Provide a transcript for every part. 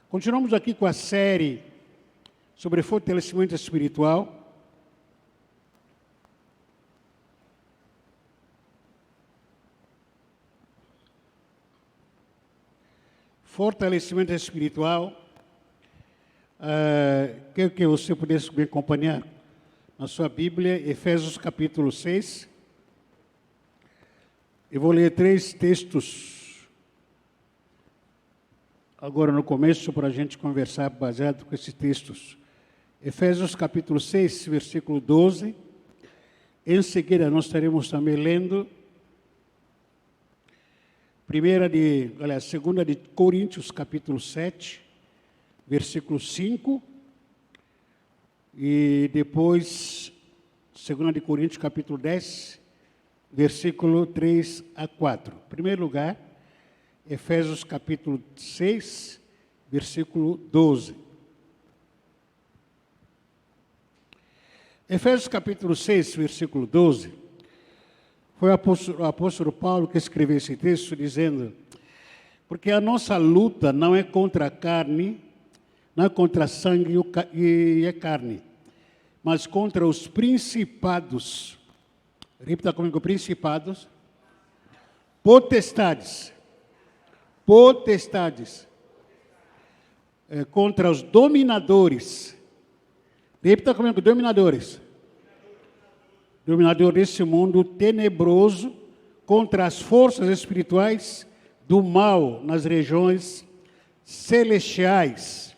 Continuamos aqui com a série sobre fortalecimento espiritual. Fortalecimento espiritual. Quero que você pudesse me acompanhar na sua Bíblia, Efésios capítulo 6. Eu vou ler 3 textos agora no começo para a gente conversar baseado com esses textos. Efésios capítulo 6, versículo 12. Em seguida nós estaremos também lendo 2 de Coríntios capítulo 7, versículo 5. E depois 2 de Coríntios capítulo 10, versículo 3 a 4. Em primeiro lugar, Efésios capítulo 6, versículo 12. Efésios capítulo 6, versículo 12, foi o apóstolo Paulo que escreveu esse texto dizendo: porque a nossa luta não é contra a carne, não é contra sangue e a carne, mas contra os principados. Repita comigo: principados, potestades, contra os dominadores. Repita comigo: dominadores. Dominador desse mundo tenebroso, contra as forças espirituais do mal nas regiões celestiais.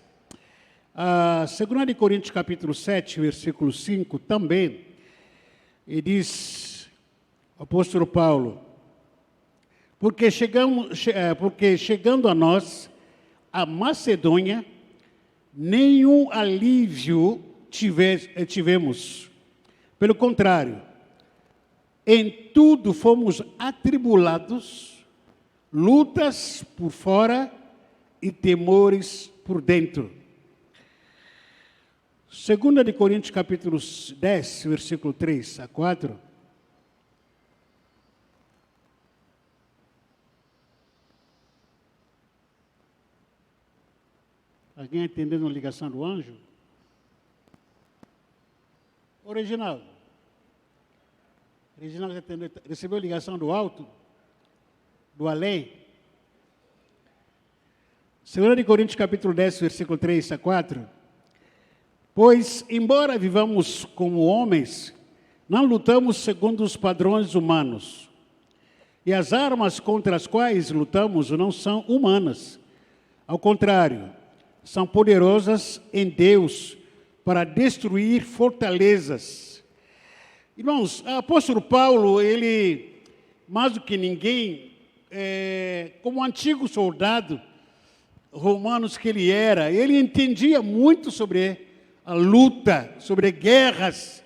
2 de Coríntios capítulo 7, versículo 5, também, e diz o apóstolo Paulo: porque chegando a nós, a Macedônia, nenhum alívio tivemos. Pelo contrário, em tudo fomos atribulados, lutas por fora e temores por dentro. 2 de Coríntios capítulo 10, versículo 3 a 4. Alguém entendendo a ligação do anjo? Reginaldo, recebeu a ligação do alto? Do além? 2 de Coríntios capítulo 10, versículo 3 a 4. Pois, embora vivamos como homens, não lutamos segundo os padrões humanos. E as armas contra as quais lutamos não são humanas. Ao contrário, são poderosas em Deus para destruir fortalezas. Irmãos, o apóstolo Paulo, ele, mais do que ninguém, como antigo soldado romano que ele era, ele entendia muito sobre a luta, sobre guerras.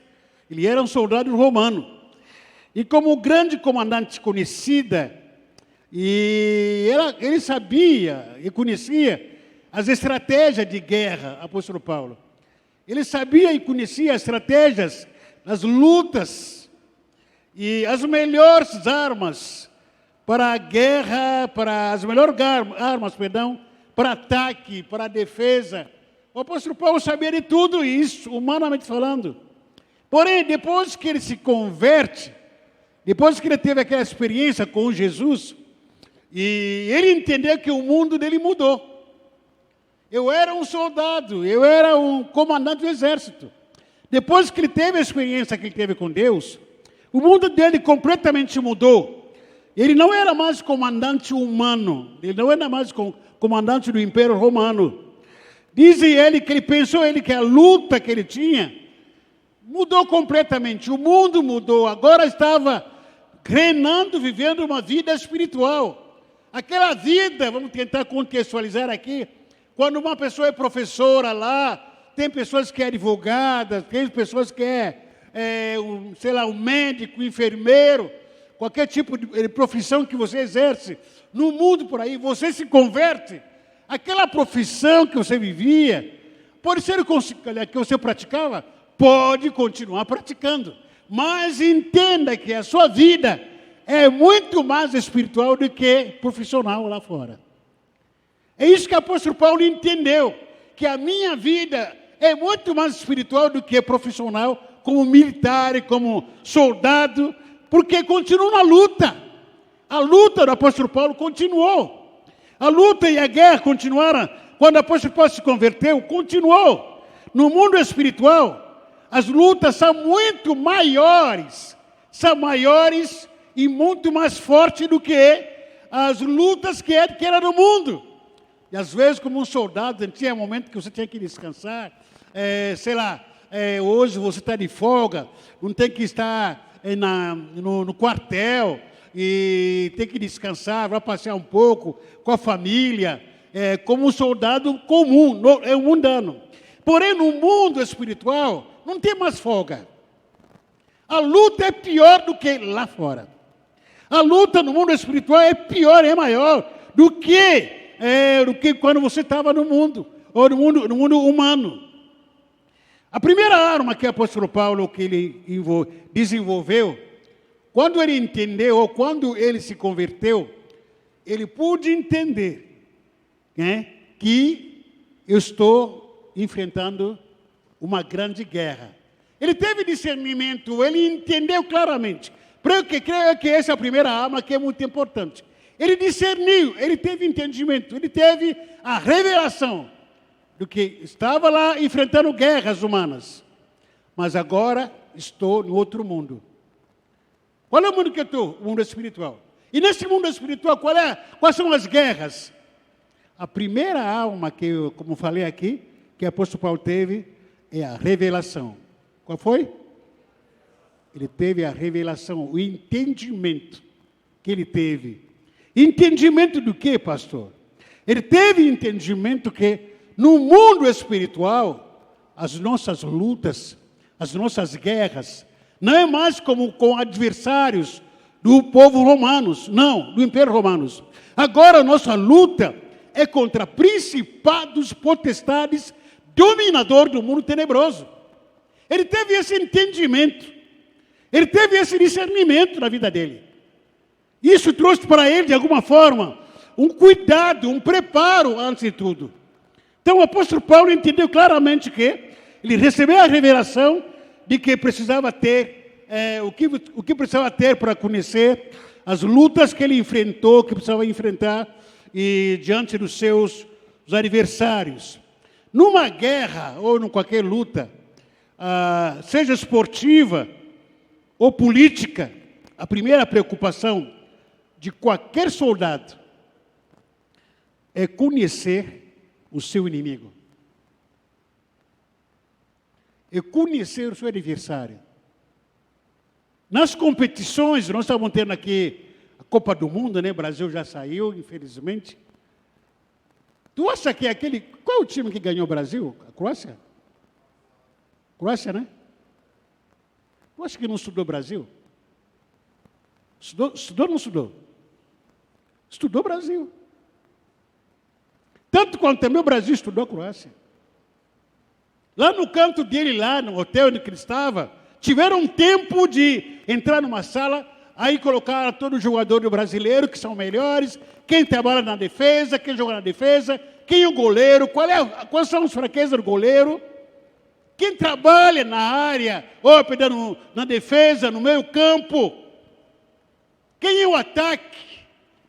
Ele era um soldado romano. E como grande comandante conhecida, ele sabia e conhecia as estratégias de guerra, apóstolo Paulo. Ele sabia e conhecia as estratégias, as lutas e as melhores armas para a guerra, para ataque, para a defesa. O apóstolo Paulo sabia de tudo isso, humanamente falando. Porém, depois que ele se converte, depois que ele teve aquela experiência com Jesus, e ele entendeu que o mundo dele mudou. Eu era um soldado, eu era um comandante do exército. Depois que ele teve a experiência que ele teve com Deus, o mundo dele completamente mudou. Ele não era mais comandante humano, ele não era mais comandante do Império Romano. Diz ele que ele pensou que a luta que ele tinha mudou completamente. O mundo mudou, agora estava reinando, vivendo uma vida espiritual. Aquela vida, vamos tentar contextualizar aqui, quando uma pessoa é professora lá, tem pessoas que é advogada, tem pessoas que um médico, enfermeiro, qualquer tipo de profissão que você exerce, no mundo por aí, você se converte, aquela profissão que você vivia, pode ser que você praticava, pode continuar praticando, mas entenda que a sua vida é muito mais espiritual do que profissional lá fora. É isso que o apóstolo Paulo entendeu, que a minha vida é muito mais espiritual do que profissional, como militar, como soldado, porque continua na luta. A luta do apóstolo Paulo continuou. A luta e a guerra continuaram. Quando o apóstolo Paulo se converteu, continuou. No mundo espiritual, as lutas são muito maiores. São maiores e muito mais fortes do que as lutas que era no mundo. E às vezes, como um soldado, tinha um momento que você tinha que descansar. Hoje você está de folga, não tem que estar no quartel e tem que descansar, vai passear um pouco com a família, como um soldado comum, mundano. Porém, no mundo espiritual, não tem mais folga. A luta é pior do que lá fora. A luta no mundo espiritual é pior, é maior do que quando você estava no mundo, ou no mundo humano. A primeira arma que o apóstolo Paulo que ele desenvolveu, quando ele entendeu, ou quando ele se converteu, ele pôde entender, que eu estou enfrentando uma grande guerra. Ele teve discernimento, ele entendeu claramente. Creio que essa é a primeira arma que é muito importante. Ele discerniu, ele teve entendimento, ele teve a revelação do que estava lá enfrentando guerras humanas. Mas agora estou no outro mundo. Qual é o mundo que eu estou? O mundo espiritual. E nesse mundo espiritual, quais são as guerras? A primeira alma que eu, como falei aqui, que o apóstolo Paulo teve, é a revelação. Qual foi? Ele teve a revelação, o entendimento que ele teve. Entendimento do que, pastor? Ele teve entendimento que no mundo espiritual, as nossas lutas, as nossas guerras, não é mais como com adversários do povo romanos, não, do Império Romano. Agora a nossa luta é contra principados, potestades, dominador do mundo tenebroso. Ele teve esse entendimento, ele teve esse discernimento na vida dele. Isso trouxe para ele, de alguma forma, um cuidado, um preparo antes de tudo. Então o apóstolo Paulo entendeu claramente que ele recebeu a revelação de que precisava ter, o que precisava ter para conhecer as lutas que ele enfrentou, que precisava enfrentar e diante dos seus adversários. Numa guerra ou em qualquer luta, seja esportiva ou política, a primeira preocupação de qualquer soldado é conhecer o seu inimigo. É conhecer o seu adversário. Nas competições, nós estamos tendo aqui a Copa do Mundo, né? O Brasil já saiu, infelizmente. Tu acha que qual é o time que ganhou o Brasil? A Croácia? Croácia, né? Tu acha que não estudou o Brasil? Estudou ou não estudou? Estudou o Brasil. Tanto quanto também o Brasil estudou a Croácia. Lá no canto dele, lá no hotel onde ele estava, tiveram um tempo de entrar numa sala, aí colocaram todo jogador do brasileiro, que são melhores, quem trabalha na defesa, quem joga na defesa, quem é o goleiro, quais são as fraquezas do goleiro, quem trabalha na área, na defesa, no meio campo, quem é o ataque,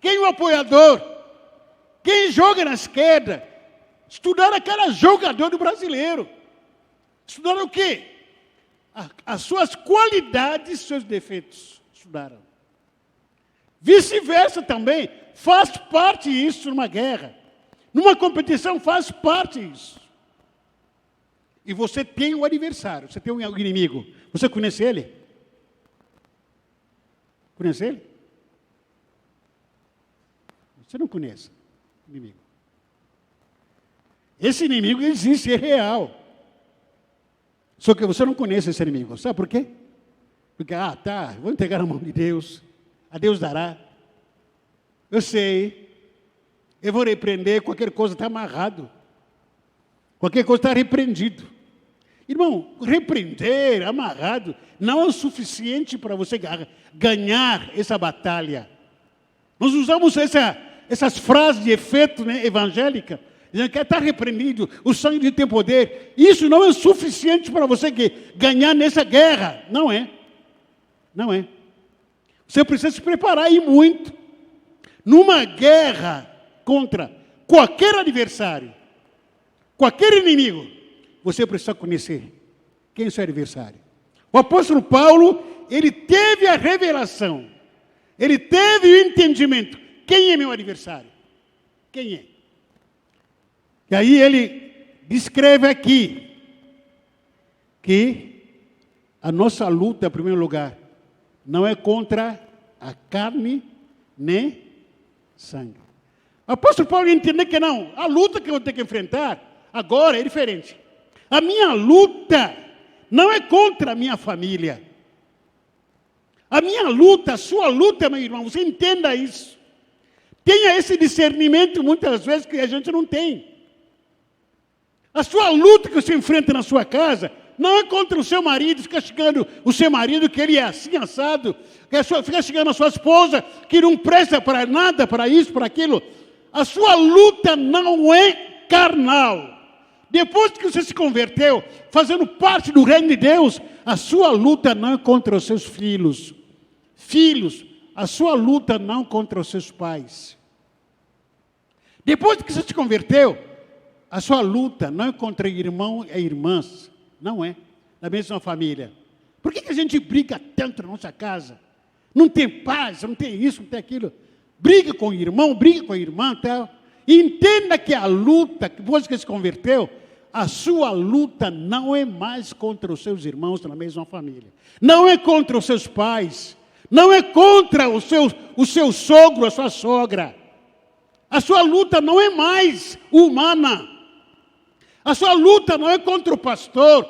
quem é o apoiador, quem joga na esquerda. Estudaram cada jogador do brasileiro. Estudaram o quê? As suas qualidades, seus defeitos. Estudaram. Vice-versa também. Faz parte isso numa guerra. Numa competição faz parte isso. E você tem um adversário, você tem um inimigo. Você conhece ele? Conhece ele? Você não conhece o inimigo. Esse inimigo existe, é real. Só que você não conhece esse inimigo. Sabe por quê? Porque, vou entregar na mão de Deus. A Deus dará. Eu sei. Eu vou repreender, qualquer coisa está amarrado. Qualquer coisa está repreendido. Irmão, repreender, amarrado, não é o suficiente para você ganhar essa batalha. Nós usamos essas frases de efeito, né, evangélica, dizendo que está repreendido, o sangue de tem poder. Isso não é suficiente para você ganhar nessa guerra. Não é. Não é. Você precisa se preparar e muito. Numa guerra contra qualquer adversário, qualquer inimigo, você precisa conhecer quem é o seu adversário. O apóstolo Paulo, ele teve a revelação, ele teve o entendimento. Quem é meu adversário? Quem é? E aí ele descreve aqui que a nossa luta, em primeiro lugar, não é contra a carne nem sangue. O apóstolo Paulo entendeu que não. A luta que eu tenho que enfrentar agora é diferente. A minha luta não é contra a minha família. A minha luta, a sua luta, meu irmão, você entenda isso. Tenha esse discernimento muitas vezes que a gente não tem. A sua luta que você enfrenta na sua casa não é contra o seu marido, fica xingando o seu marido que ele é assim assado, fica xingando a sua esposa que não presta para nada, para isso, para aquilo. A sua luta não é carnal. Depois que você se converteu, fazendo parte do reino de Deus, a sua luta não é contra os seus filhos. Filhos, a sua luta não contra os seus pais. Depois que você se converteu, a sua luta não é contra irmão e irmãs. Não é. Na mesma família. Por que a gente briga tanto na nossa casa? Não tem paz, não tem isso, não tem aquilo. Briga com o irmão, briga com a irmã, tal. E entenda que a luta, depois que se converteu, a sua luta não é mais contra os seus irmãos na mesma família. Não é contra os seus pais. Não é contra o seu sogro, a sua sogra. A sua luta não é mais humana. A sua luta não é contra o pastor,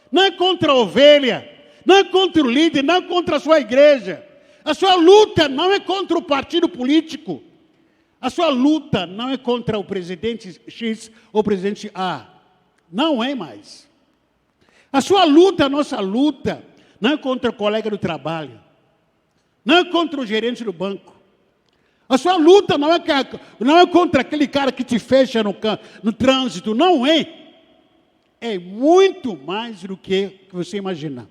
não é contra a ovelha, não é contra o líder, não é contra a sua igreja. A sua luta não é contra o partido político. A sua luta não é contra o presidente X ou o presidente A. Não é mais. A sua luta, a nossa luta, não é contra o colega do trabalho, não é contra o gerente do banco. A sua luta não é contra aquele cara que te fecha no trânsito, não é. É muito mais do que você imagina.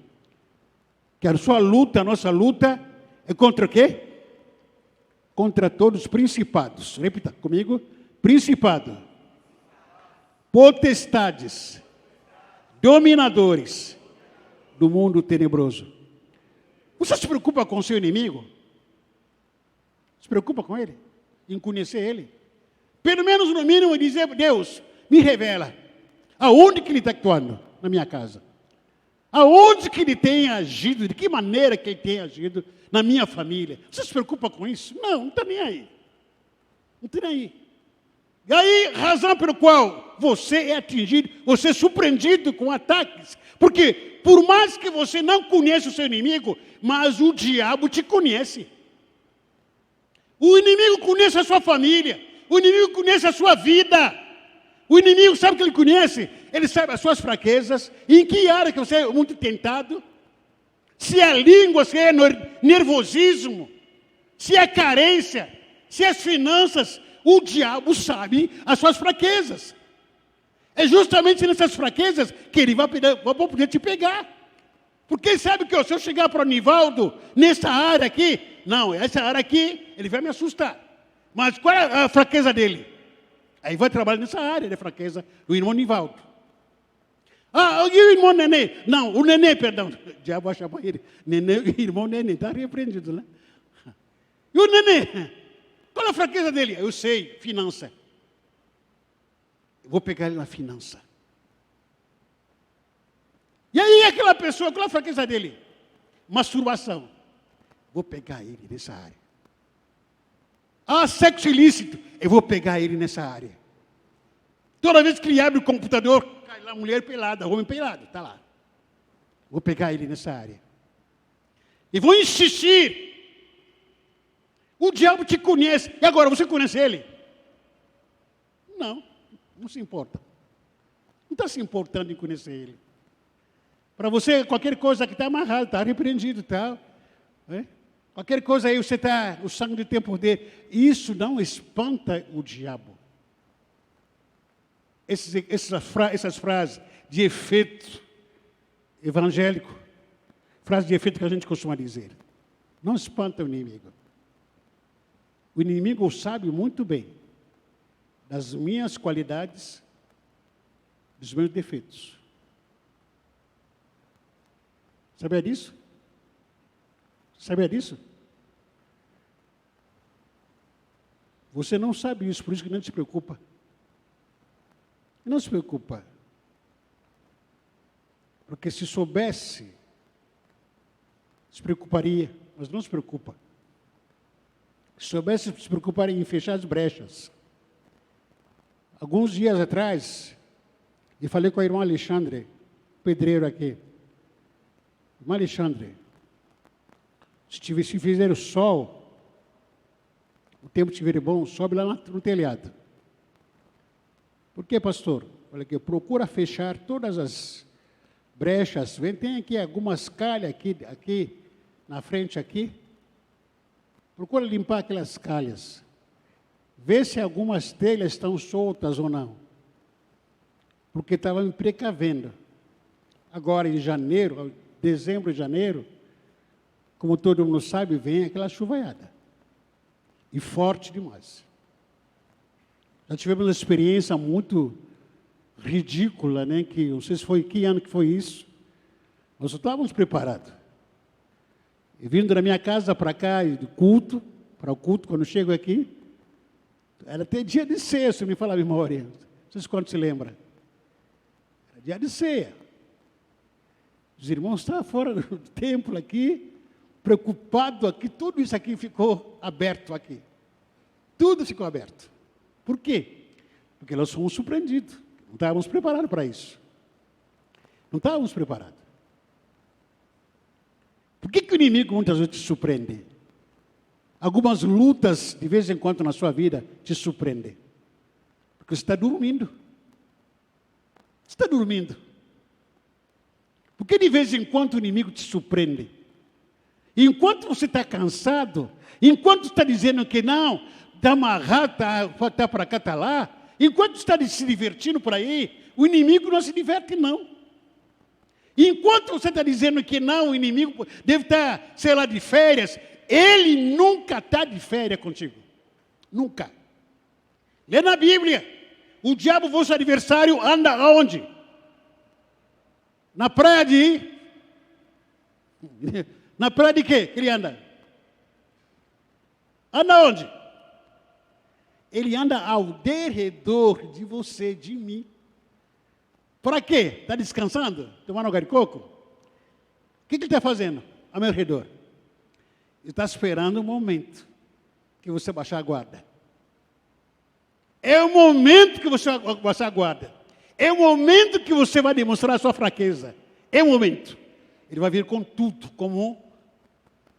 Que a sua luta, a nossa luta, é contra o quê? Contra todos os principados. Repita comigo. Principado. Potestades. Dominadores do mundo tenebroso. Você se preocupa com o seu inimigo? Se preocupa com ele? Em conhecer ele? Pelo menos no mínimo dizer, Deus, me revela. Aonde que ele está atuando na minha casa? Aonde que ele tem agido? De que maneira que ele tem agido na minha família? Você se preocupa com isso? Não está nem aí. Não está nem aí. E aí, razão pelo qual você é atingido, você é surpreendido com ataques. Porque, por mais que você não conheça o seu inimigo, mas o diabo te conhece. O inimigo conhece a sua família. O inimigo conhece a sua vida. O inimigo sabe que ele conhece. Ele sabe as suas fraquezas. Em que área que você é muito tentado. Se é língua, se é nervosismo. Se é carência. Se é as finanças. O diabo sabe as suas fraquezas. É justamente nessas fraquezas que ele vai poder te pegar. Porque ele sabe que se eu chegar para o Nivaldo, nessa área aqui, não, essa área aqui, ele vai me assustar. Mas qual é a fraqueza dele? Aí vai trabalhar nessa área de fraqueza do irmão Nivaldo. Ah, e o irmão Nenê? Não, o Nenê, perdão. O diabo vai chamar ele. Nenê, o irmão Nenê, está repreendido, né? E o Nenê? Qual é a fraqueza dele? Eu sei, finança. Eu vou pegar ele na finança. E aí aquela pessoa, qual é a fraqueza dele? Masturbação. Vou pegar ele nessa área. Ah, sexo ilícito. Eu vou pegar ele nessa área. Toda vez que ele abre o computador, cai lá mulher pelada, homem pelado, está lá. Vou pegar ele nessa área. E vou insistir. O diabo te conhece. E agora, você conhece ele? Não, não se importa. Não está se importando em conhecer ele. Para você, qualquer coisa que está amarrado, está repreendido, tá? É? Qualquer coisa aí, você está, o sangue tem poder. Isso não espanta o diabo. Essas frases de efeito evangélico, frases de efeito que a gente costuma dizer, não espanta o inimigo. O inimigo sabe muito bem das minhas qualidades, dos meus defeitos. Sabia disso? Sabia disso? Você não sabe isso, por isso que não se preocupa. Não se preocupa. Porque se soubesse, se preocuparia, mas não se preocupa. Se soubesse, se preocuparia em fechar as brechas. Alguns dias atrás, eu falei com a irmã Alexandre, pedreiro aqui. Irmã Alexandre, se fizer o sol, o tempo estiver bom, sobe lá no telhado. Por que, pastor? Olha aqui, procura fechar todas as brechas. Tem aqui algumas calhas aqui na frente aqui. Procura limpar aquelas calhas. Vê se algumas telhas estão soltas ou não. Porque estava me precavendo. Agora em janeiro, dezembro e janeiro, como todo mundo sabe, vem aquela chuvaiada. E forte demais. Já tivemos uma experiência muito ridícula, né? Que não sei se foi que ano que foi isso. Nós estávamos preparados. E vindo da minha casa para cá, para o culto, quando chego aqui, era até dia de ceia, se me falar a memória. Não sei se quando se lembra. Era dia de ceia. Os irmãos estavam fora do templo aqui, preocupados aqui, tudo isso aqui ficou aberto aqui. Tudo ficou aberto. Por quê? Porque nós fomos surpreendidos. Não estávamos preparados para isso. Não estávamos preparados. Por que o inimigo muitas vezes te surpreende? Algumas lutas, de vez em quando, na sua vida, te surpreendem. Porque você está dormindo. Você está dormindo. Por que de vez em quando o inimigo te surpreende? Enquanto você está cansado, enquanto está dizendo que não, está amarrado, está para cá, está lá, enquanto está se divertindo por aí, o inimigo não se diverte, não. Enquanto você está dizendo que não, o inimigo deve estar, sei lá, de férias, ele nunca está de férias contigo. Nunca. Lê na Bíblia. O diabo, vosso adversário, anda aonde? Na praia de... Na praia de quê que ele anda? Anda onde? Ele anda ao derredor de você, de mim. Para quê? Está descansando? Tomando água de coco? O que ele está fazendo ao meu redor? Ele está esperando o momento que você baixar a guarda. É o momento que você vai baixar a guarda. É o momento que você vai demonstrar a sua fraqueza. É o momento. Ele vai vir com tudo, como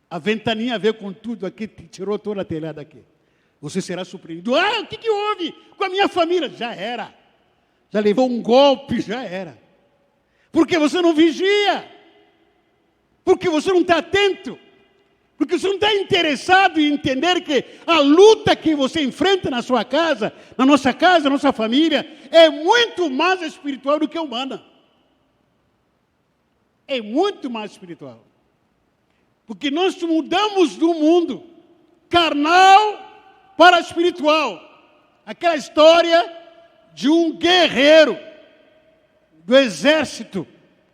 a ventaninha veio com tudo aqui, tirou toda a telhada aqui. Você será surpreendido. Ah, o que houve com a minha família? Já era. Já levou um golpe, já era. Porque você não vigia. Porque você não está atento. Porque você não está interessado em entender que a luta que você enfrenta na sua casa, na nossa família, é muito mais espiritual do que humana. É muito mais espiritual. Porque nós mudamos do mundo carnal para espiritual. Aquela história de um guerreiro do exército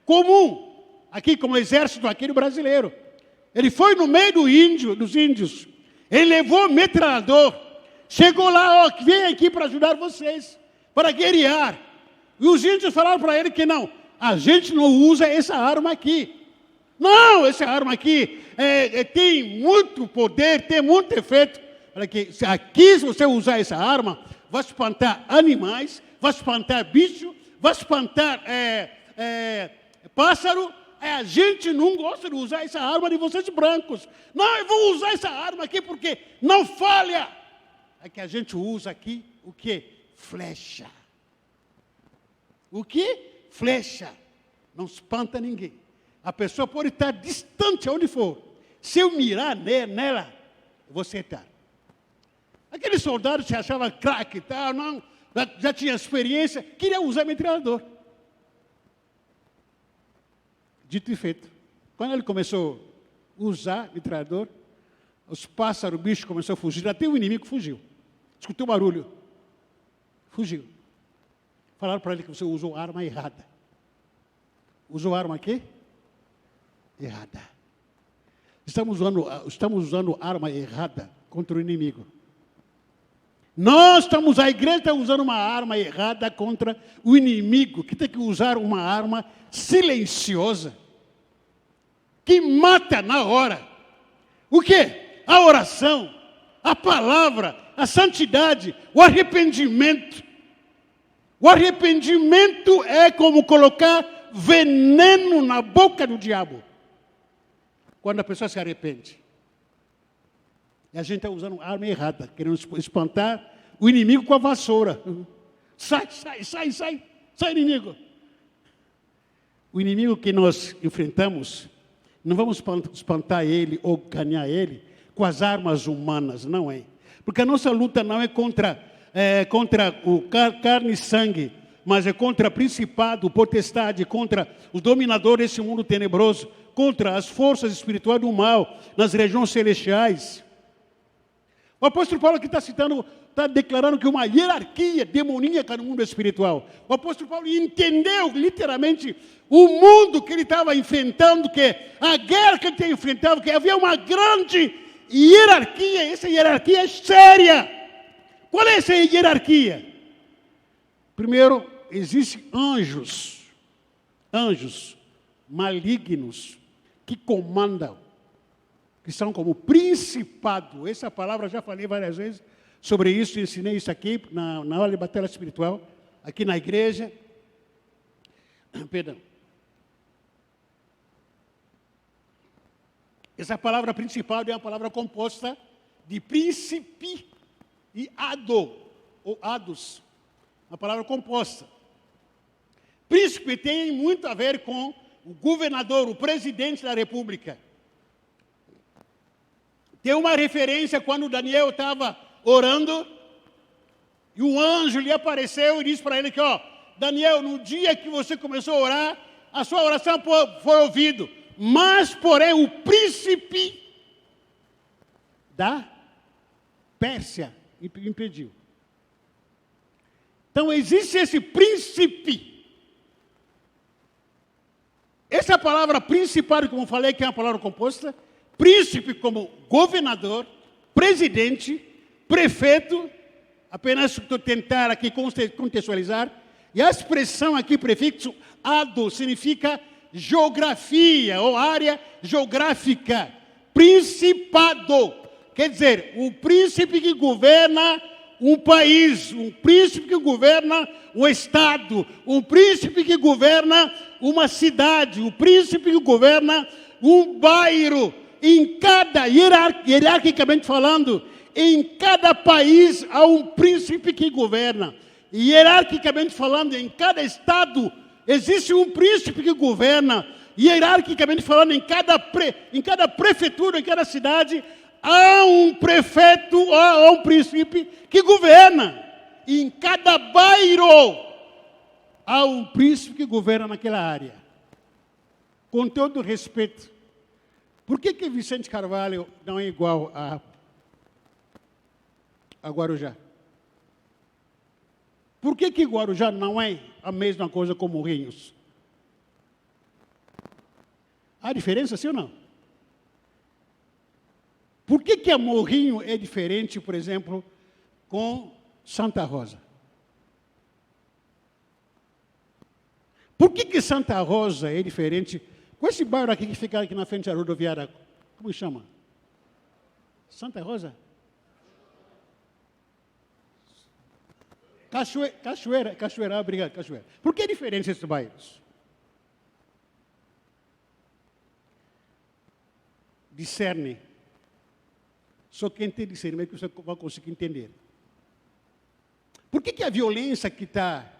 comum, aqui como exército aquele brasileiro. Ele foi no meio dos índios. Ele levou metralhador. Chegou lá, ó, vem aqui para ajudar vocês, para guerrear. E os índios falaram para ele que não, a gente não usa essa arma aqui. Não, essa arma aqui tem muito poder, tem muito efeito. Olha aqui, se você usar essa arma, vai espantar animais, vai espantar bicho, vai espantar pássaro. A gente não gosta de usar essa arma de vocês brancos. Não, eu vou usar essa arma aqui porque não falha. É que a gente usa aqui o quê? Flecha. O quê? Flecha. Não espanta ninguém. A pessoa pode estar distante aonde for. Se eu mirar nela, eu vou acertar. Aqueles soldados se achavam craque e tal, não, já tinha experiência, queria usar metralhador. Dito e feito. Quando ele começou a usar metralhador, os pássaros, o bicho começou a fugir, até o inimigo fugiu. Escutou o barulho. Fugiu. Falaram para ele que você usou arma errada. Usou arma aqui? Errada. Estamos usando arma errada contra o inimigo. A igreja está usando uma arma errada contra o inimigo, que tem que usar uma arma silenciosa, que mata na hora. O quê? A oração, a palavra, a santidade, o arrependimento. O arrependimento é como colocar veneno na boca do diabo. Quando a pessoa se arrepende. E a gente está usando arma errada, querendo espantar o inimigo com a vassoura. Sai, inimigo. O inimigo que nós enfrentamos, não vamos espantar ele ou ganhar ele com as armas humanas, não é. Porque a nossa luta não é contra o carne e sangue, mas é contra principado, potestade, contra os dominadores desse mundo tenebroso, contra as forças espirituais do mal nas regiões celestiais. O apóstolo Paulo aqui está declarando que uma hierarquia demoníaca no mundo espiritual. O apóstolo Paulo entendeu literalmente o mundo que ele estava enfrentando, que a guerra que ele tinha enfrentado, que havia uma grande hierarquia. Essa hierarquia é séria. Qual é essa hierarquia? Primeiro, existem anjos malignos que comandam, que são como principado. Essa palavra já falei várias vezes sobre isso, ensinei isso aqui na aula de batalha espiritual, aqui na igreja. Perdão. Essa palavra principal é uma palavra composta de príncipe e ado, ou ados. Uma palavra composta. Príncipe tem muito a ver com o governador, o presidente da república. Tem uma referência quando Daniel estava orando, e um anjo lhe apareceu e disse para ele que, Daniel, no dia que você começou a orar, a sua oração foi ouvida, mas, porém, o príncipe da Pérsia impediu. Então, existe esse príncipe. Essa palavra principal, como falei, que é uma palavra composta, príncipe como governador, presidente, prefeito, apenas estou tentar aqui contextualizar, e a expressão aqui, prefixo ado, significa geografia, ou área geográfica, principado, quer dizer, o príncipe que governa um país, um príncipe que governa um estado, um príncipe que governa uma cidade, um príncipe que governa um bairro. Em cada, hierarquicamente falando, em cada país há um príncipe que governa. Hierarquicamente falando, em cada estado existe um príncipe que governa. Hierarquicamente falando, em cada prefeitura, em cada cidade, há um prefeito, há um príncipe que governa. Em cada bairro há um príncipe que governa naquela área. Com todo respeito, por que Vicente Carvalho não é igual a Guarujá? Por que Guarujá não é a mesma coisa como Morrinhos? Há diferença, sim ou não? Por que a Morrinho é diferente, por exemplo, com Santa Rosa? Por que Santa Rosa é diferente com esse bairro aqui que fica aqui na frente da rodoviária? Como chama? Santa Rosa? Cachoeira, obrigado, Cachoeira. Por que é diferente esses bairros? Discerne. Só quem tem discernimento que você vai conseguir entender. Por que a violência que está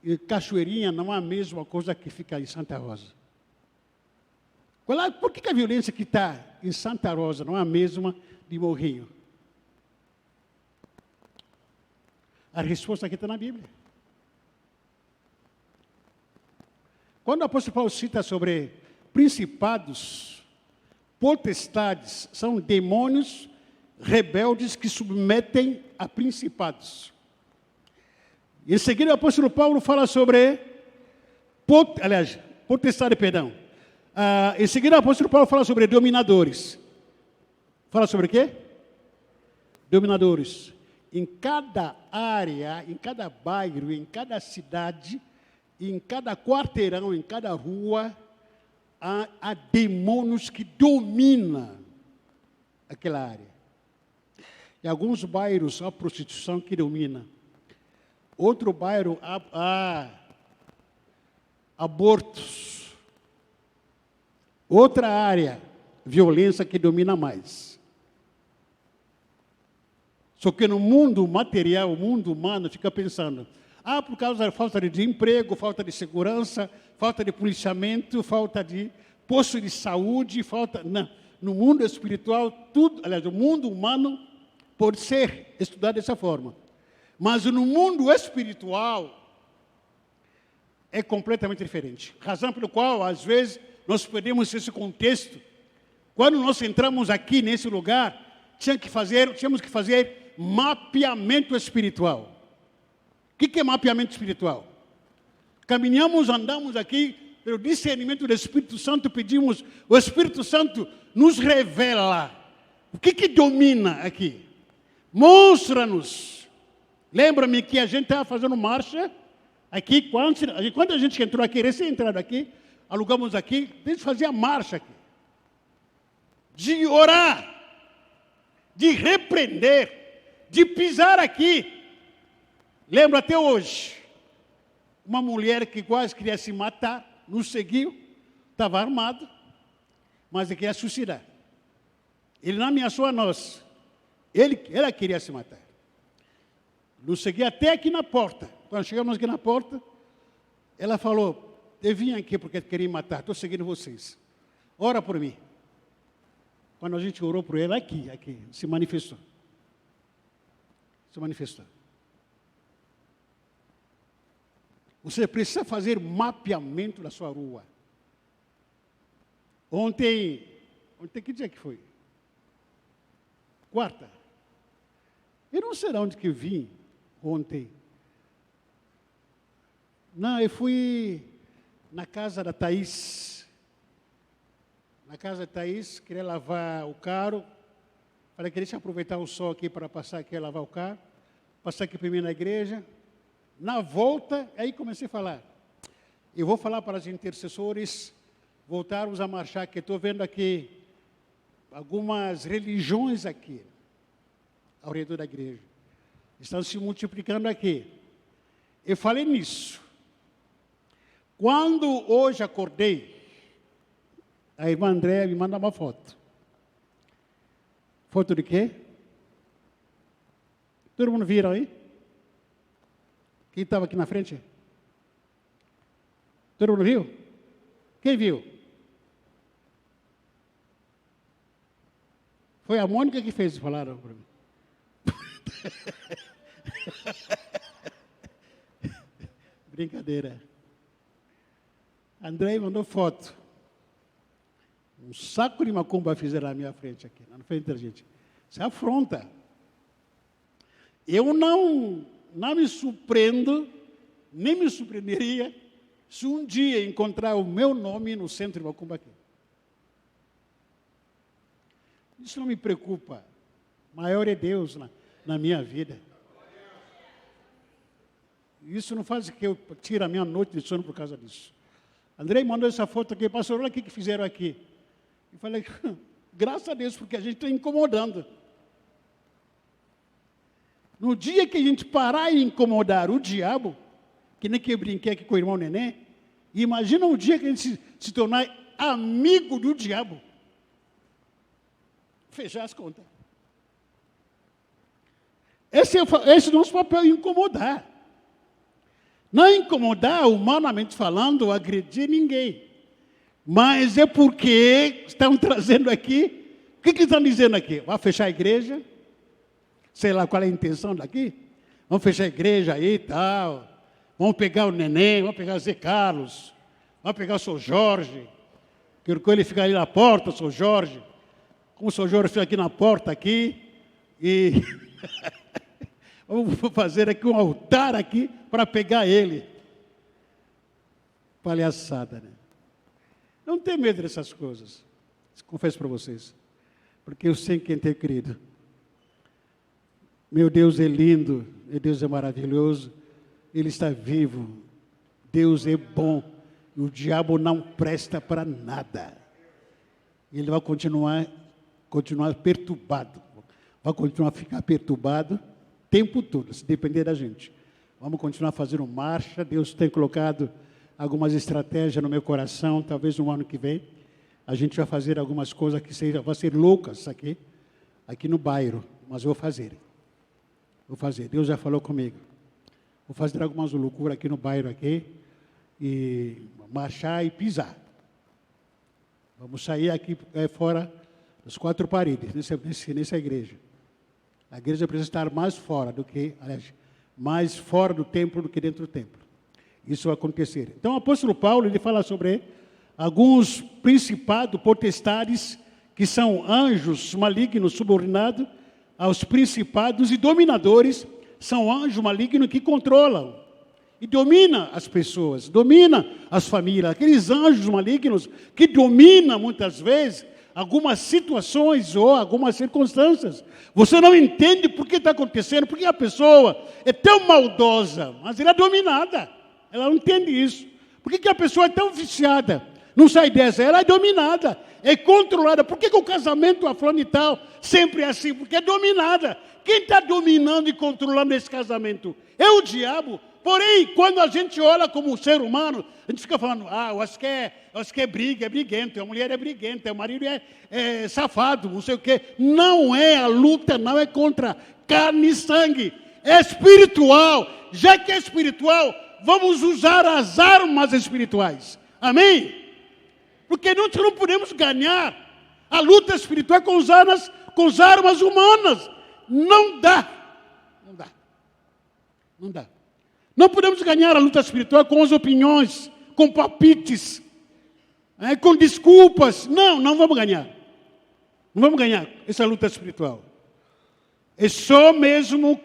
em Cachoeirinha não é a mesma coisa que fica em Santa Rosa? Por que a violência que está em Santa Rosa, não é a mesma de Morrinho? A resposta aqui está na Bíblia. Quando o apóstolo Paulo cita sobre principados, potestades, são demônios rebeldes que submetem a principados. Em seguida, o apóstolo Paulo fala sobre potestade, perdão. Em seguida, o apóstolo Paulo fala sobre dominadores. Fala sobre o quê? Dominadores. Em cada área, em cada bairro, em cada cidade, em cada quarteirão, em cada rua, há demônios que dominam aquela área. Em alguns bairros, há prostituição que domina. Outro bairro, há abortos. Outra área, violência que domina mais. Só que no mundo material, o mundo humano fica pensando, por causa da falta de emprego, falta de segurança, falta de policiamento, falta de posto de saúde, Não. No mundo espiritual, tudo, aliás, o mundo humano pode ser estudado dessa forma. Mas no mundo espiritual, é completamente diferente. Razão pela qual, às vezes, nós perdemos esse contexto. Quando nós entramos aqui nesse lugar, tínhamos que fazer mapeamento espiritual. O que é mapeamento espiritual? Caminhamos, andamos aqui, pelo discernimento do Espírito Santo, pedimos, o Espírito Santo nos revela. O que domina aqui? Mostra-nos. Lembra-me que a gente estava fazendo marcha aqui, quando a gente entrou aqui, recém-entrado aqui, alugamos aqui, a gente fazia marcha aqui. De orar, de repreender, de pisar aqui. Lembro até hoje, uma mulher que quase queria se matar, nos seguiu, estava armado, mas queria suicidar. Ele não ameaçou a nós, ela queria se matar. Nos seguiu até aqui na porta. Quando chegamos aqui na porta, ela falou, eu vim aqui porque queria me matar, estou seguindo vocês. Ora por mim. Quando a gente orou por ela, aqui, se manifestou. Se manifestou. Você precisa fazer mapeamento da sua rua. Ontem, que dia que foi? Quarta. Eu não sei de onde que eu vim ontem. Não, eu fui na casa da Thaís. Na casa da Thaís, queria lavar o carro. Falei que deixa eu aproveitar o sol aqui para passar aqui a lavar o carro. Passar aqui primeiro na igreja. Na volta, aí comecei a falar. Eu vou falar para os intercessores voltarmos a marchar, que estou vendo aqui algumas religiões aqui, ao redor da igreja. Estão se multiplicando aqui. Eu falei nisso. Quando hoje acordei, a irmã Andréa me manda uma foto. Foto de quê? Todo mundo viram aí? Quem estava aqui na frente? Todo mundo viu? Quem viu? Foi a Mônica que fez, falaram para mim. Brincadeira. André mandou foto. Um saco de macumba fizeram na minha frente aqui, na frente da gente. Isso é afronta. Eu não me surpreendo, nem me surpreenderia se um dia encontrar o meu nome no centro de macumba aqui. Isso não me preocupa. Maior é Deus na minha vida. Isso não faz que eu tire a minha noite de sono por causa disso. Andrei mandou essa foto aqui, pastor, olha o que fizeram aqui. Eu falei, graças a Deus, porque a gente está incomodando. No dia que a gente parar e incomodar o diabo, que nem que eu brinquei aqui com o irmão Nenê, imagina um dia que a gente se tornar amigo do diabo. Fechar as contas. Esse é o nosso papel, incomodar. Não incomodar, humanamente falando, agredir ninguém. Mas é porque estão trazendo aqui O que estão dizendo aqui? Vai fechar a igreja? Sei lá qual é a intenção daqui. Vamos fechar a igreja aí e tal. Vamos pegar o neném, vamos pegar o Zé Carlos. Vamos pegar o Sr. Jorge. Quero que ele fique ali na porta, o Sr. Jorge. Como o Sr. Jorge fica aqui na porta aqui. E vamos fazer aqui um altar aqui para pegar ele. Palhaçada, né? Não tem medo dessas coisas. Confesso para vocês. Porque eu sei quem tem crido. Meu Deus é lindo, meu Deus é maravilhoso, Ele está vivo, Deus é bom, e o diabo não presta para nada. Ele vai continuar perturbado, vai continuar a ficar perturbado o tempo todo, se depender da gente. Vamos continuar fazendo marcha, Deus tem colocado algumas estratégias no meu coração, talvez no ano que vem, a gente vai fazer algumas coisas que vão ser loucas aqui no bairro, mas eu vou fazer. Vou fazer, Deus já falou comigo. Vou fazer algumas loucuras aqui no bairro aqui, e marchar e pisar. Vamos sair aqui fora das 4 paredes, nessa igreja. A igreja precisa estar mais fora mais fora do templo do que dentro do templo. Isso vai acontecer. Então o apóstolo Paulo, ele fala sobre alguns principados, potestades, que são anjos malignos subordinados aos principados e dominadores, são anjos malignos que controlam e dominam as pessoas, dominam as famílias. Aqueles anjos malignos que dominam muitas vezes algumas situações ou algumas circunstâncias. Você não entende por que está acontecendo, porque a pessoa é tão maldosa, mas ela é dominada. Ela não entende isso. Por que a pessoa é tão viciada? Não sai dessa, ela é dominada, é controlada. Por que o casamento, a fulana e tal, sempre é assim? Porque é dominada. Quem está dominando e controlando esse casamento? É o diabo. Porém, quando a gente olha como ser humano, a gente fica falando, eu acho que é briga, é briguento, a mulher é briguenta, o marido é safado, não sei o quê. Não é, a luta não é contra carne e sangue, é espiritual. Já que é espiritual, vamos usar as armas espirituais. Amém? Porque nós não podemos ganhar a luta espiritual com as armas humanas. Não dá. Não podemos ganhar a luta espiritual com as opiniões, com palpites, com desculpas. Não vamos ganhar. Não vamos ganhar essa luta espiritual. É só mesmo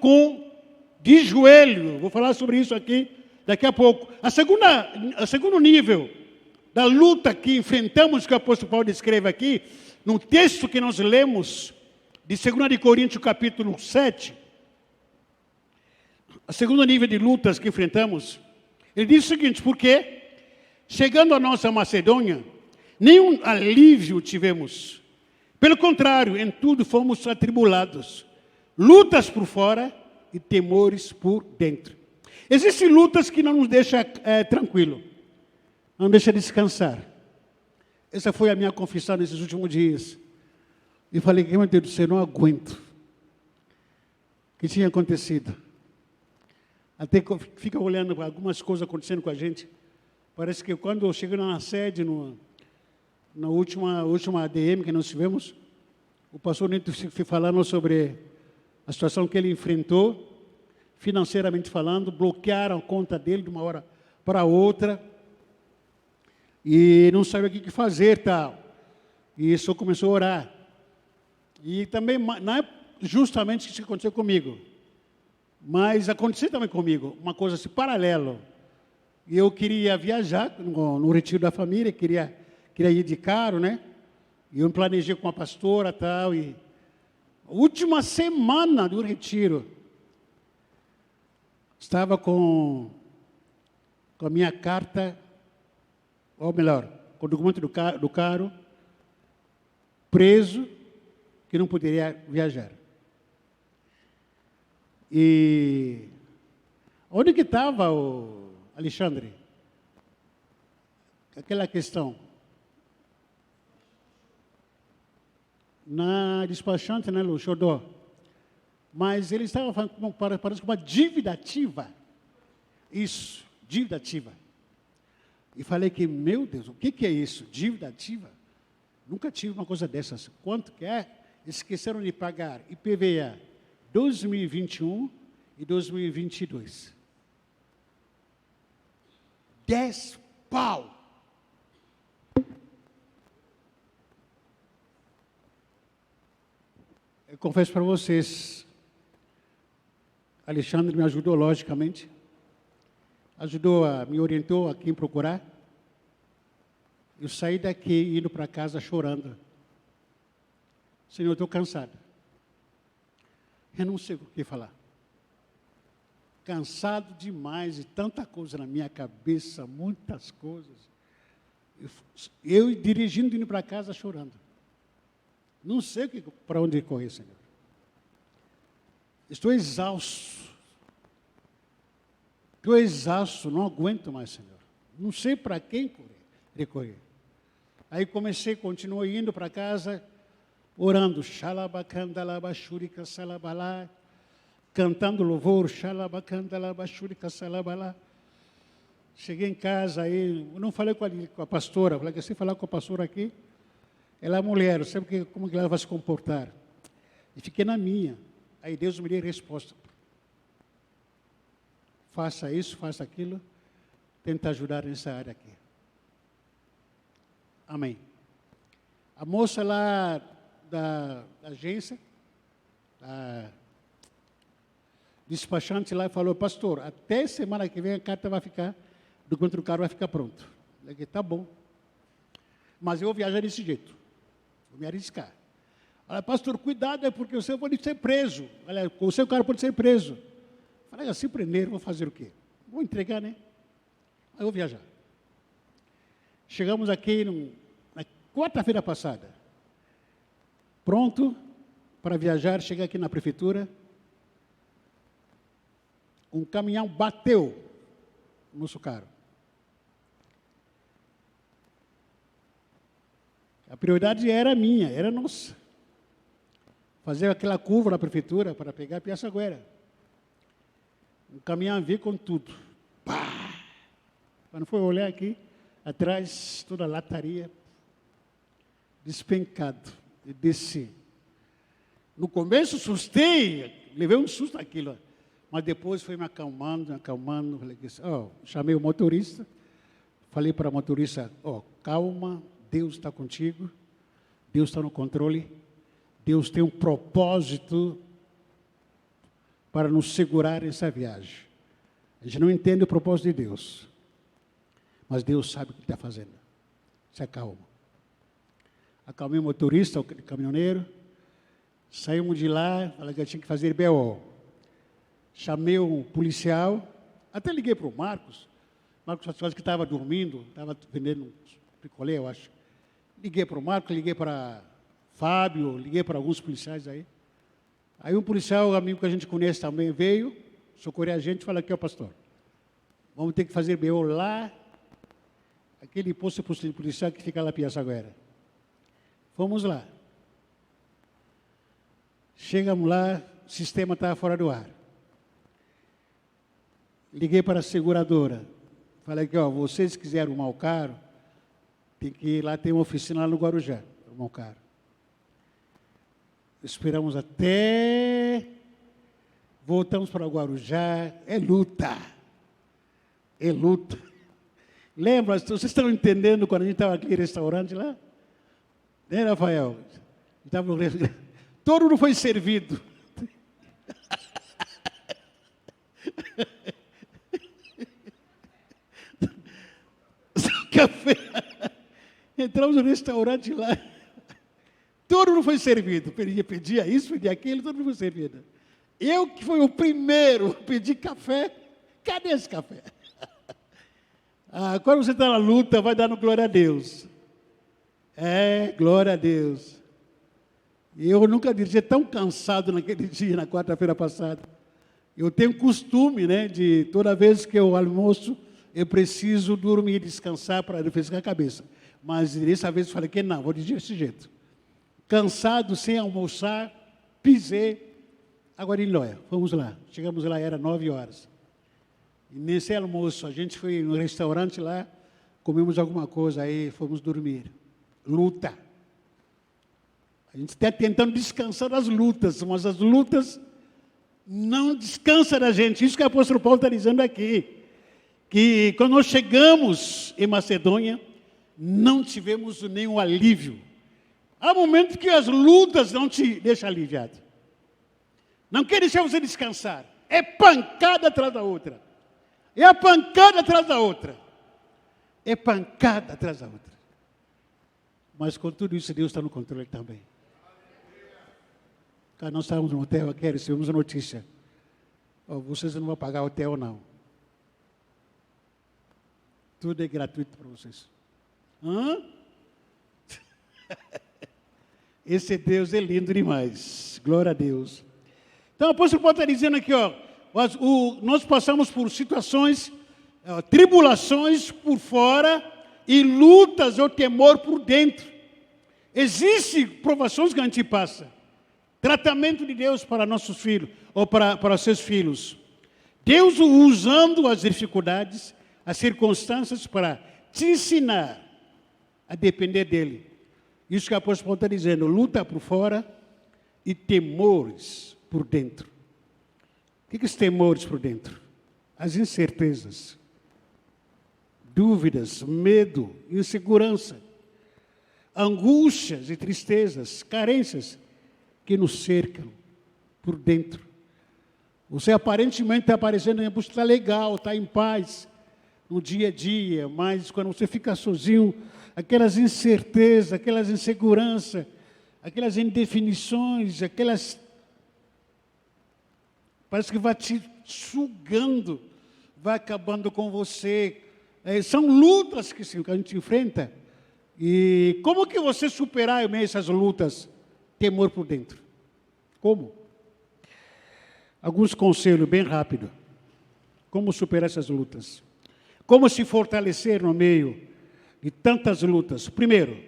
de joelho. Vou falar sobre isso aqui daqui a pouco. O segundo nível da luta que enfrentamos, que o apóstolo Paulo descreve aqui, no texto que nós lemos, de 2 Coríntios, capítulo 7, o segundo nível de lutas que enfrentamos, ele diz o seguinte: porque, chegando a nossa Macedônia, nenhum alívio tivemos. Pelo contrário, em tudo fomos atribulados. Lutas por fora e temores por dentro. Existem lutas que não nos deixam tranquilo. Não deixa descansar. Essa foi a minha confissão nesses últimos dias. E falei, meu Deus do céu, não aguento. O que tinha acontecido? Até fica olhando para algumas coisas acontecendo com a gente. Parece que quando eu cheguei na sede, na última ADM que nós tivemos, o pastor Neto foi falando sobre a situação que ele enfrentou, financeiramente falando, bloquearam a conta dele de uma hora para outra, e não sabia o que fazer, tal. E só começou a orar. E também, não é justamente isso que aconteceu comigo, mas aconteceu também comigo, uma coisa assim, paralelo. E eu queria viajar no retiro da família, queria ir de carro, né? E eu planejei com a pastora e tal, e última semana do retiro, estava com a minha carta, ou melhor, com o documento do carro, preso, que não poderia viajar. E onde que estava o Alexandre? Aquela questão. Na despachante, né, o Xodó. Mas ele estava falando, parece que uma dívida ativa. Isso, dívida ativa. E falei que, meu Deus, o que é isso? Dívida ativa? Nunca tive uma coisa dessas. Quanto que é? Esqueceram de pagar IPVA 2021 e 2022. 10 pau. Eu confesso para vocês, Alexandre me ajudou, logicamente. Me orientou a quem procurar. Eu saí daqui, indo para casa chorando. Senhor, eu estou cansado. Eu não sei o que falar. Cansado demais de tanta coisa na minha cabeça, muitas coisas. Eu dirigindo, indo para casa chorando. Não sei para onde correr, Senhor. Estou exausto. Estou exausto, não aguento mais, Senhor. Não sei para quem recorrer. Aí continuei indo para casa, orando, xalabacandalabachurica salabalá, cantando louvor, xalabacandalabachurica salabalá. Cheguei em casa, aí, eu não falei com a pastora, falei que se falar com a pastora aqui, ela é mulher, sabe como que ela vai se comportar? E fiquei na minha. Aí Deus me deu resposta. Faça isso, faça aquilo, tenta ajudar nessa área aqui. Amém. A moça lá da agência, a despachante lá, falou, pastor, até semana que vem a carta vai ficar, o documento do carro vai ficar pronto. Eu falei, tá bom. Mas eu vou viajar desse jeito. Vou me arriscar. Olha, pastor, cuidado, é porque o senhor pode ser preso. Olha, o seu carro pode ser preso. Falei, se prenderam, vou fazer o quê? Vou entregar, né? Aí eu vou viajar. Chegamos aqui na quarta-feira passada. Pronto para viajar, cheguei aqui na prefeitura. Um caminhão bateu no nosso carro. A prioridade era minha, era nossa. Fazer aquela curva na prefeitura para pegar a Piaçaguera. Um caminhão veio com tudo. Pá! Quando foi olhar aqui, atrás, toda a lataria, despencado, e desci. No começo, assustei, levei um susto naquilo, mas depois foi me acalmando, falei, chamei o motorista, falei para o motorista, calma, Deus está contigo, Deus está no controle, Deus tem um propósito para nos segurar nessa viagem. A gente não entende o propósito de Deus, mas Deus sabe o que está fazendo. Se acalma. Acalmei o motorista, o caminhoneiro, saímos de lá, falei que eu tinha que fazer BO. Chamei o policial, até liguei para o Marcos que estava dormindo, estava vendendo um picolé, eu acho. Liguei para o Marcos, liguei para Fábio, liguei para alguns policiais aí. Aí um policial, amigo que a gente conhece também, veio, socorrer a gente e falou, aqui, pastor, vamos ter que fazer BO lá, aquele posto policial que fica lá em Piaçaguera. Fomos lá. Chegamos lá, o sistema estava fora do ar. Liguei para a seguradora. Falei que, vocês quiserem arrumar o carro, tem que ir lá, tem uma oficina lá no Guarujá, arrumar o carro. Esperamos até... Voltamos para o Guarujá, é luta. É luta. Lembra, vocês estão entendendo quando a gente estava naquele restaurante lá? Né, Rafael? Todo mundo foi servido. Café. Entramos no restaurante lá. Todo mundo foi servido. Pedia isso, pedia aquilo, todo mundo foi servido. Eu que fui o primeiro, pedi café. Cadê esse café? Quando você está na luta, vai dando glória a Deus. Glória a Deus. E eu nunca dirigi tão cansado naquele dia, na quarta-feira passada. Eu tenho costume, de toda vez que eu almoço, eu preciso dormir, descansar para refrescar a cabeça. Mas dessa vez eu falei que não, vou dirigir desse jeito. Cansado, sem almoçar, pisei. Agora em Lóia, fomos lá. Chegamos lá, era 9 horas. E nesse almoço, a gente foi no restaurante lá, comemos alguma coisa aí, fomos dormir. Luta. A gente está tentando descansar das lutas, mas as lutas não descansam da gente. Isso que o apóstolo Paulo está dizendo aqui. Que quando nós chegamos em Macedônia, não tivemos nenhum alívio. Há momentos que as lutas não te deixam aliviado. Não quer deixar você descansar. É pancada atrás da outra. É a pancada atrás da outra. É pancada atrás da outra. Mas com tudo isso, Deus está no controle também. Quando nós estávamos no hotel aqui, recebemos a notícia. Oh, vocês não vão pagar hotel, não. Tudo é gratuito para vocês. Hã? Esse Deus é lindo demais. Glória a Deus. Então, o apóstolo Paulo está dizendo aqui, ó, nós passamos por situações, tribulações por fora e lutas ou temor por dentro. Existem provações que a gente passa. Tratamento de Deus para nossos filhos, ou para seus filhos. Deus usando as dificuldades, as circunstâncias para te ensinar a depender dEle. Isso que o apóstolo Paulo está dizendo, luta por fora e temores por dentro. O que são temores por dentro? As incertezas, dúvidas, medo, insegurança, angústias e tristezas, carências que nos cercam por dentro. Você aparentemente está aparecendo, está legal, está em paz no dia a dia, mas quando você fica sozinho, aquelas incertezas, aquelas inseguranças, aquelas indefinições, parece que vai te sugando, vai acabando com você. São lutas que a gente enfrenta. E como que você superar essas lutas? Temor por dentro. Como? Alguns conselhos bem rápido. Como superar essas lutas? Como se fortalecer no meio de tantas lutas? Primeiro,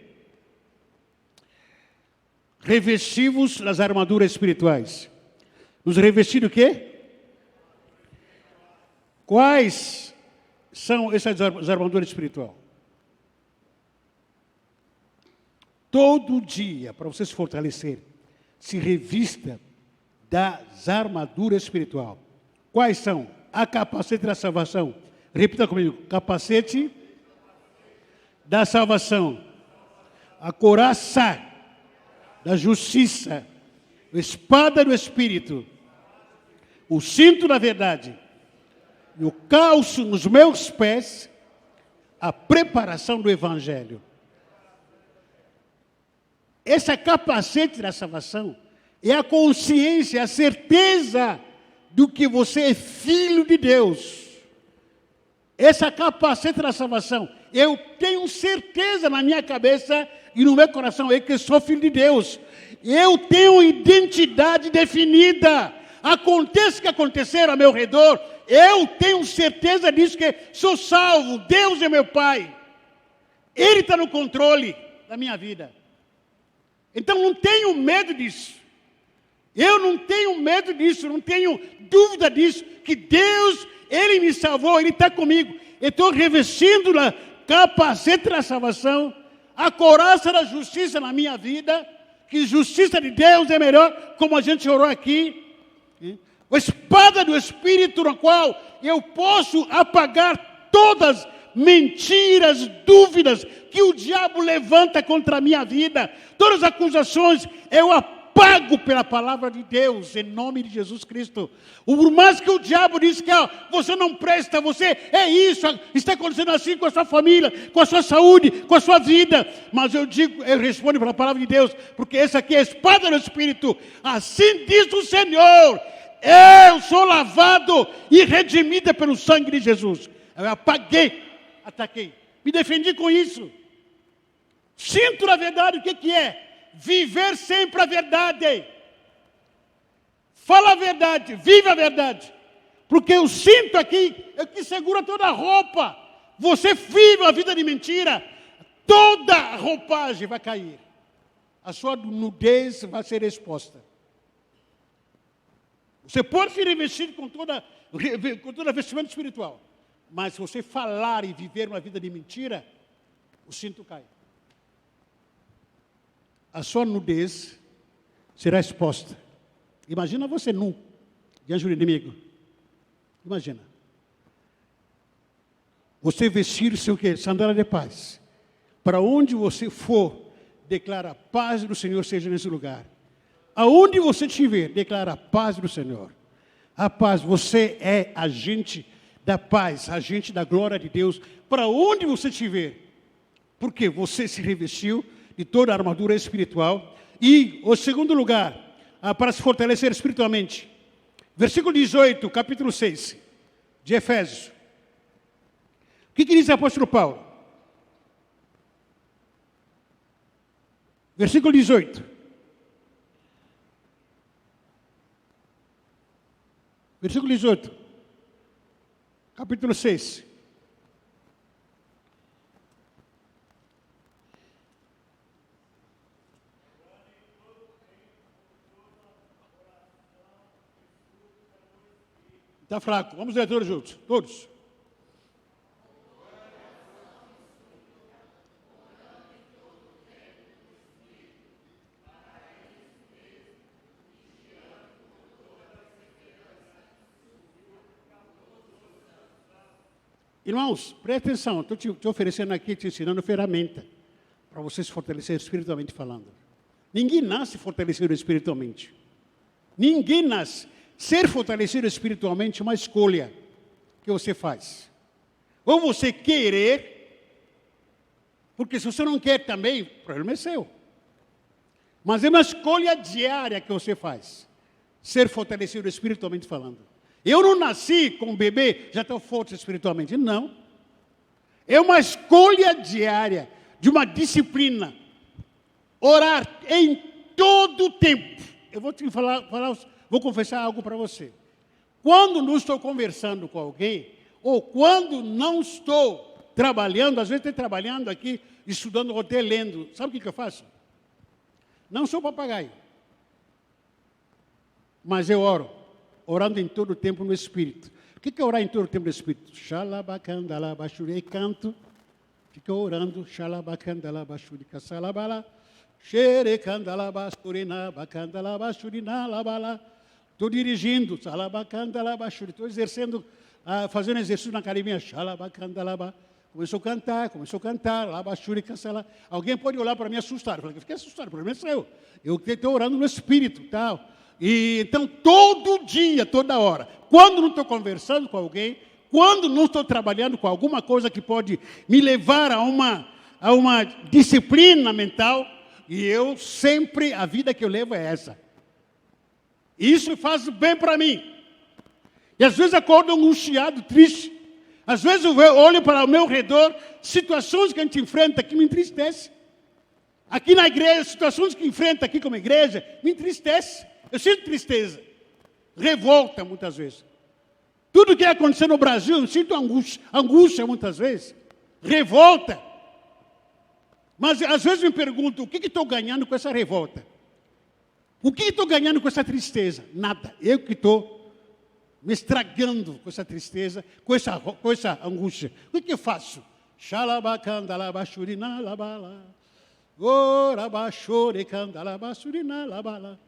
revestivos das armaduras espirituais. Nos revestir do quê? Quais são essas armaduras espirituais? Todo dia, para você se fortalecer, se revista das armaduras espirituais. Quais são? A capacete da salvação. Repita comigo. Capacete da salvação. A couraça da justiça. A espada do Espírito. O cinto da verdade. E o calço nos meus pés. A preparação do Evangelho. Essa capacete da salvação é a consciência, a certeza do que você é filho de Deus. Essa capacete da salvação, eu tenho certeza na minha cabeça e no meu coração, é que eu sou filho de Deus. Eu tenho identidade definida. Aconteça o que acontecer ao meu redor, eu tenho certeza disso, que sou salvo. Deus é meu Pai. Ele está no controle da minha vida. Então não tenho medo disso. Eu não tenho medo disso, não tenho dúvida disso, que Deus, Ele me salvou, Ele está comigo. Eu estou revestindo a capacete da salvação, a couraça da justiça na minha vida, que justiça de Deus é melhor, como a gente orou aqui. A espada do Espírito, na qual eu posso apagar todas mentiras, dúvidas que o diabo levanta contra a minha vida. Todas as acusações eu apago pela palavra de Deus, em nome de Jesus Cristo. Por mais que o diabo diz que você não presta, você é isso, está acontecendo assim com a sua família, com a sua saúde, com a sua vida. Mas eu respondo pela palavra de Deus, porque essa aqui é a espada do Espírito. Assim diz o Senhor, eu sou lavado e redimida pelo sangue de Jesus. Eu apaguei, ataquei, me defendi com isso. Sinto na verdade o que é? Viver sempre a verdade. Fala a verdade, vive a verdade. Porque eu sinto aqui, é que segura toda a roupa. Você vive a vida de mentira, toda a roupagem vai cair. A sua nudez vai ser exposta. Você pode se revestir com toda vestimenta espiritual. Mas se você falar e viver uma vida de mentira, o cinto cai. a sua nudez será exposta. Imagina você nu, diante do inimigo. Imagina. Você vestir o seu quê? Sandália de paz. Para onde você for, declara a paz do Senhor seja nesse lugar. Aonde você estiver, declara a paz do Senhor. A paz, você é agente da paz, agente da glória de Deus. Para onde você estiver. Porque você se revestiu de toda a armadura espiritual. E o segundo lugar, para se fortalecer espiritualmente. Versículo 18, capítulo 6, de Efésios. O que diz o apóstolo Paulo? Versículo 18. Versículo 18. Capítulo 6. Está fraco. Vamos ler todos juntos. Todos. Irmãos, preste atenção, estou te oferecendo aqui, te ensinando ferramenta para você se fortalecer espiritualmente falando. Ninguém nasce fortalecido espiritualmente. Ninguém nasce. Ser fortalecido espiritualmente é uma escolha que você faz. Ou você querer, porque se você não quer também, o problema é seu. Mas é uma escolha diária que você faz. Ser fortalecido espiritualmente falando. Eu não nasci com um bebê, já estou forte espiritualmente. Não. É uma escolha diária, de uma disciplina. Orar em todo o tempo. Eu vou te vou confessar algo para você. Quando não estou conversando com alguém, ou quando não estou trabalhando, às vezes estou trabalhando aqui, estudando ou até lendo. Sabe o que eu faço? Não sou papagaio. Mas eu oro. Orando em todo o tempo no Espírito. O que é orar em todo o tempo no Espírito? Xalabacandalabachuri, canto. Fica orando. Xalabacandalabachuri, caçalabala. Xerecandalabachurina, bacandalabachurina, labala. Estou dirigindo. Xalabacandalabachuri. Estou exercendo, fazendo exercício na academia. Xalabacandalaba. Começou a cantar. Labachuri, caçala. Alguém pode olhar para mim assustar. Eu falei, fiquei assustado, o problema é seu. Eu estou orando no Espírito, tal. E então, todo dia, toda hora, quando não estou conversando com alguém, quando não estou trabalhando com alguma coisa que pode me levar a uma disciplina mental, e eu sempre, a vida que eu levo é essa. Isso faz bem para mim. E às vezes acordo angustiado, triste. Às vezes eu olho para o meu redor, situações que a gente enfrenta que me entristecem. Aqui na igreja, situações que enfrenta aqui como igreja, me entristecem. Eu sinto tristeza, revolta muitas vezes. Tudo que aconteceu no Brasil, eu sinto angústia muitas vezes, revolta. Mas às vezes me pergunto, o que estou ganhando com essa revolta? O que estou ganhando com essa tristeza? Nada. Eu que estou me estragando com essa tristeza, com essa angústia. O que eu faço? Xalabacandalabachurina labala. Orabachoricandalabachurina labala.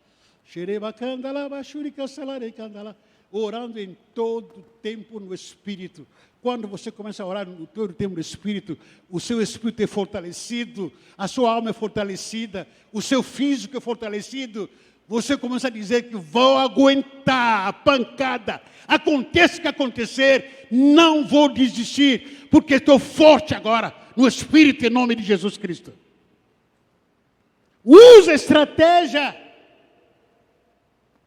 Orando em todo tempo no Espírito. Quando você começa a orar em todo tempo no Espírito, o seu Espírito é fortalecido, a sua alma é fortalecida, o seu físico é fortalecido. Você começa a dizer que vou aguentar a pancada. Aconteça o que acontecer, não vou desistir, porque estou forte agora no Espírito em nome de Jesus Cristo. Usa a estratégia.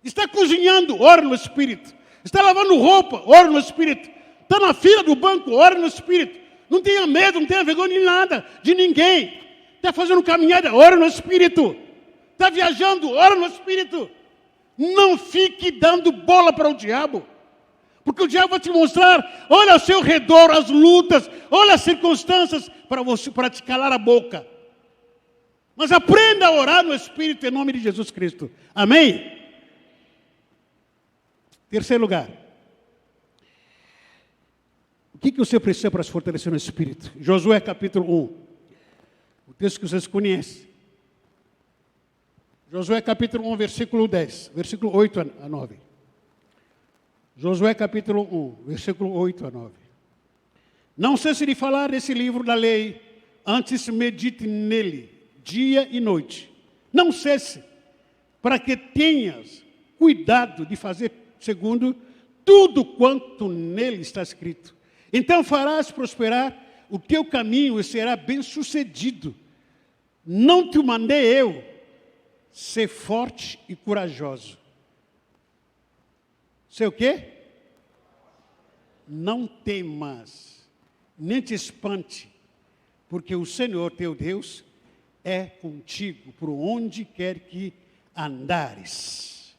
Está cozinhando, ora no Espírito. Está lavando roupa, ora no Espírito. Está na fila do banco, ora no Espírito. Não tenha medo, não tenha vergonha de nada, de ninguém. Está fazendo caminhada, ora no Espírito. Está viajando, ora no Espírito. Não fique dando bola para o diabo. Porque o diabo vai te mostrar, olha ao seu redor as lutas, olha as circunstâncias para te calar a boca. Mas aprenda a orar no Espírito em nome de Jesus Cristo. Amém? Terceiro lugar. O que você precisa para se fortalecer no Espírito? Josué capítulo 1. O texto que vocês conhecem. Josué capítulo 1, versículo 10, versículo 8 a 9. Josué capítulo 1, versículo 8 a 9. Não cesse de falar desse livro da lei, antes medite nele, dia e noite. Não cesse, para que tenhas cuidado de fazer segundo tudo quanto nele está escrito. Então farás prosperar o teu caminho e será bem-sucedido. Não te mandei eu ser forte e corajoso. Sei o quê? Não temas, nem te espante, porque o Senhor teu Deus é contigo por onde quer que andares.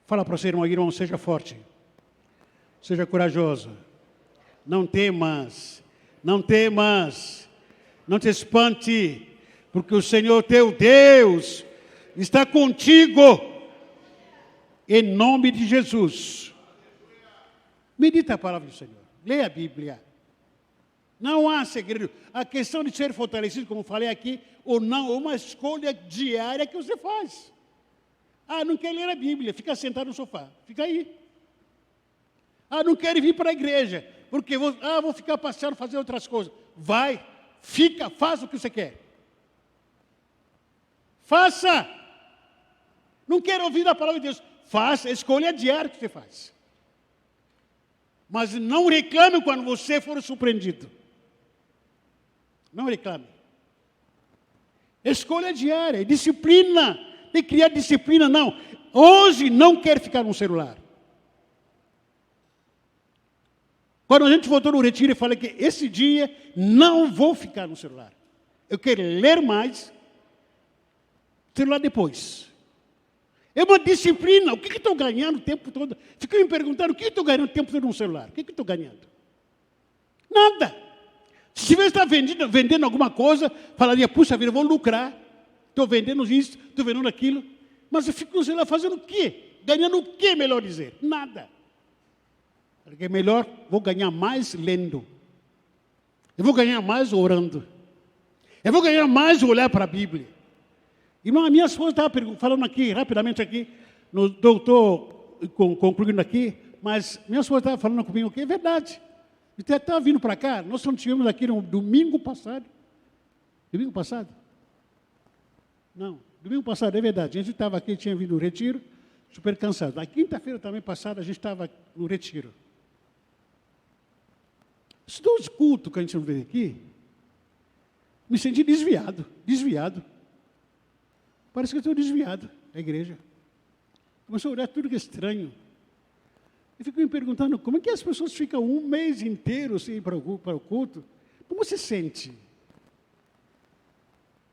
Fala para o seu irmão, irmão, seja forte, seja corajoso. Não temas, não temas, não te espante, porque o Senhor teu Deus está contigo, em nome de Jesus. Medita a palavra do Senhor, leia a Bíblia. Não há segredo. A questão de ser fortalecido, como falei aqui, ou não, é uma escolha diária que você faz. Ah, não quer ler a Bíblia, fica sentado no sofá, fica aí. Ah, não quero vir para a igreja, porque vou ficar passeando, fazer outras coisas. Vai, fica, faz o que você quer. Faça. Não quero ouvir a palavra de Deus. Faça, escolha diária que você faz. Mas não reclame quando você for surpreendido. Não reclame. Escolha diária, disciplina. Tem que criar disciplina, não. Hoje não quero ficar no celular. Quando a gente voltou no retiro, eu falei que esse dia não vou ficar no celular. Eu quero ler mais, celular depois. É uma disciplina. O que estou ganhando o tempo todo? Fico me perguntando, o que estou ganhando o tempo todo no celular? O que estou ganhando? Nada. Se tivesse estar vendendo alguma coisa, falaria, puxa vida, eu vou lucrar. Estou vendendo isso, estou vendendo aquilo. Mas eu fico no celular fazendo o quê? Ganhando o quê, melhor dizer? Nada. Porque é melhor, vou ganhar mais lendo. Eu vou ganhar mais orando. Eu vou ganhar mais olhar para a Bíblia. Irmão, a minha esposa estava falando aqui, rapidamente aqui, estou concluindo aqui, mas minha esposa estava falando comigo que é verdade. Eu estava vindo para cá, nós não tivemos aqui no domingo passado. Domingo passado? Não, domingo passado, é verdade. A gente estava aqui, tinha vindo no retiro, super cansado. Na quinta-feira também passada, a gente estava no retiro. Os 2 cultos que a gente não vê aqui, me senti desviado. Parece que eu estou desviado da igreja. Começou a olhar tudo que é estranho. Eu fico me perguntando, como é que as pessoas ficam um mês inteiro sem ir para o culto? Como se sente?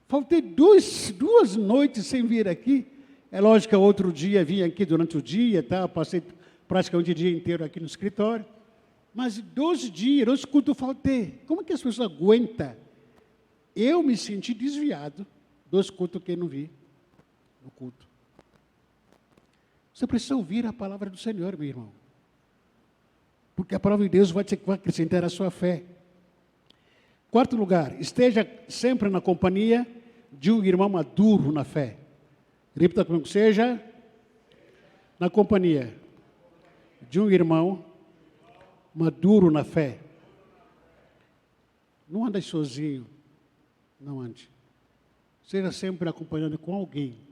Faltei 2 noites sem vir aqui. É lógico que outro dia vim aqui durante o dia, tá? Passei praticamente o dia inteiro aqui no escritório. Mas 12 dias, 12 cultos eu faltei. Como é que as pessoas aguentam? Eu me senti desviado dos cultos que eu não vi no culto. Você precisa ouvir a palavra do Senhor, meu irmão. Porque a palavra de Deus vai acrescentar a sua fé. 4º lugar, esteja sempre na companhia de um irmão maduro na fé. Repita comigo, seja na companhia de um irmão maduro na fé. Não ande sozinho, não ande. Seja sempre acompanhado com alguém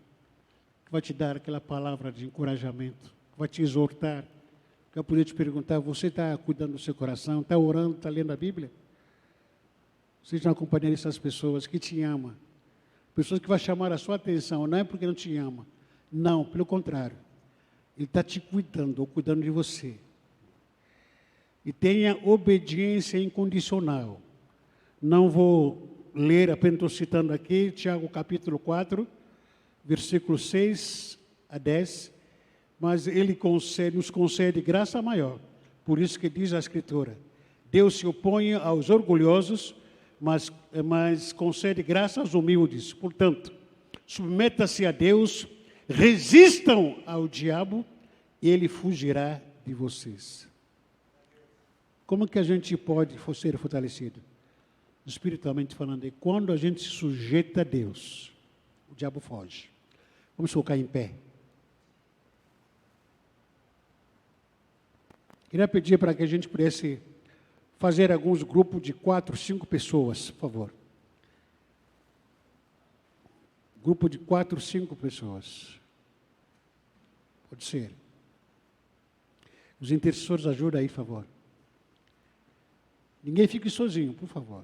que vai te dar aquela palavra de encorajamento, que vai te exortar, que vai poder te perguntar, você está cuidando do seu coração, está orando, está lendo a Bíblia? Seja na companhia dessas pessoas que te amam, pessoas que vão chamar a sua atenção, não é porque não te ama, não, pelo contrário, Ele está te cuidando, ou cuidando de você. E tenha obediência incondicional. Não vou ler, apenas estou citando aqui, Tiago capítulo 4, versículo 6 a 10, mas ele nos concede graça maior. Por isso que diz a Escritura, Deus se opõe aos orgulhosos, mas concede graça aos humildes. Portanto, submeta-se a Deus, resistam ao diabo, e ele fugirá de vocês. Como que a gente pode ser fortalecido? Espiritualmente falando, e quando a gente se sujeita a Deus, o diabo foge. Vamos colocar em pé. Queria pedir para que a gente pudesse fazer alguns grupos de 4, 5 pessoas, por favor. Grupo de 4, 5 pessoas. Pode ser. Os intercessores ajudam aí, por favor. Ninguém fique sozinho, por favor.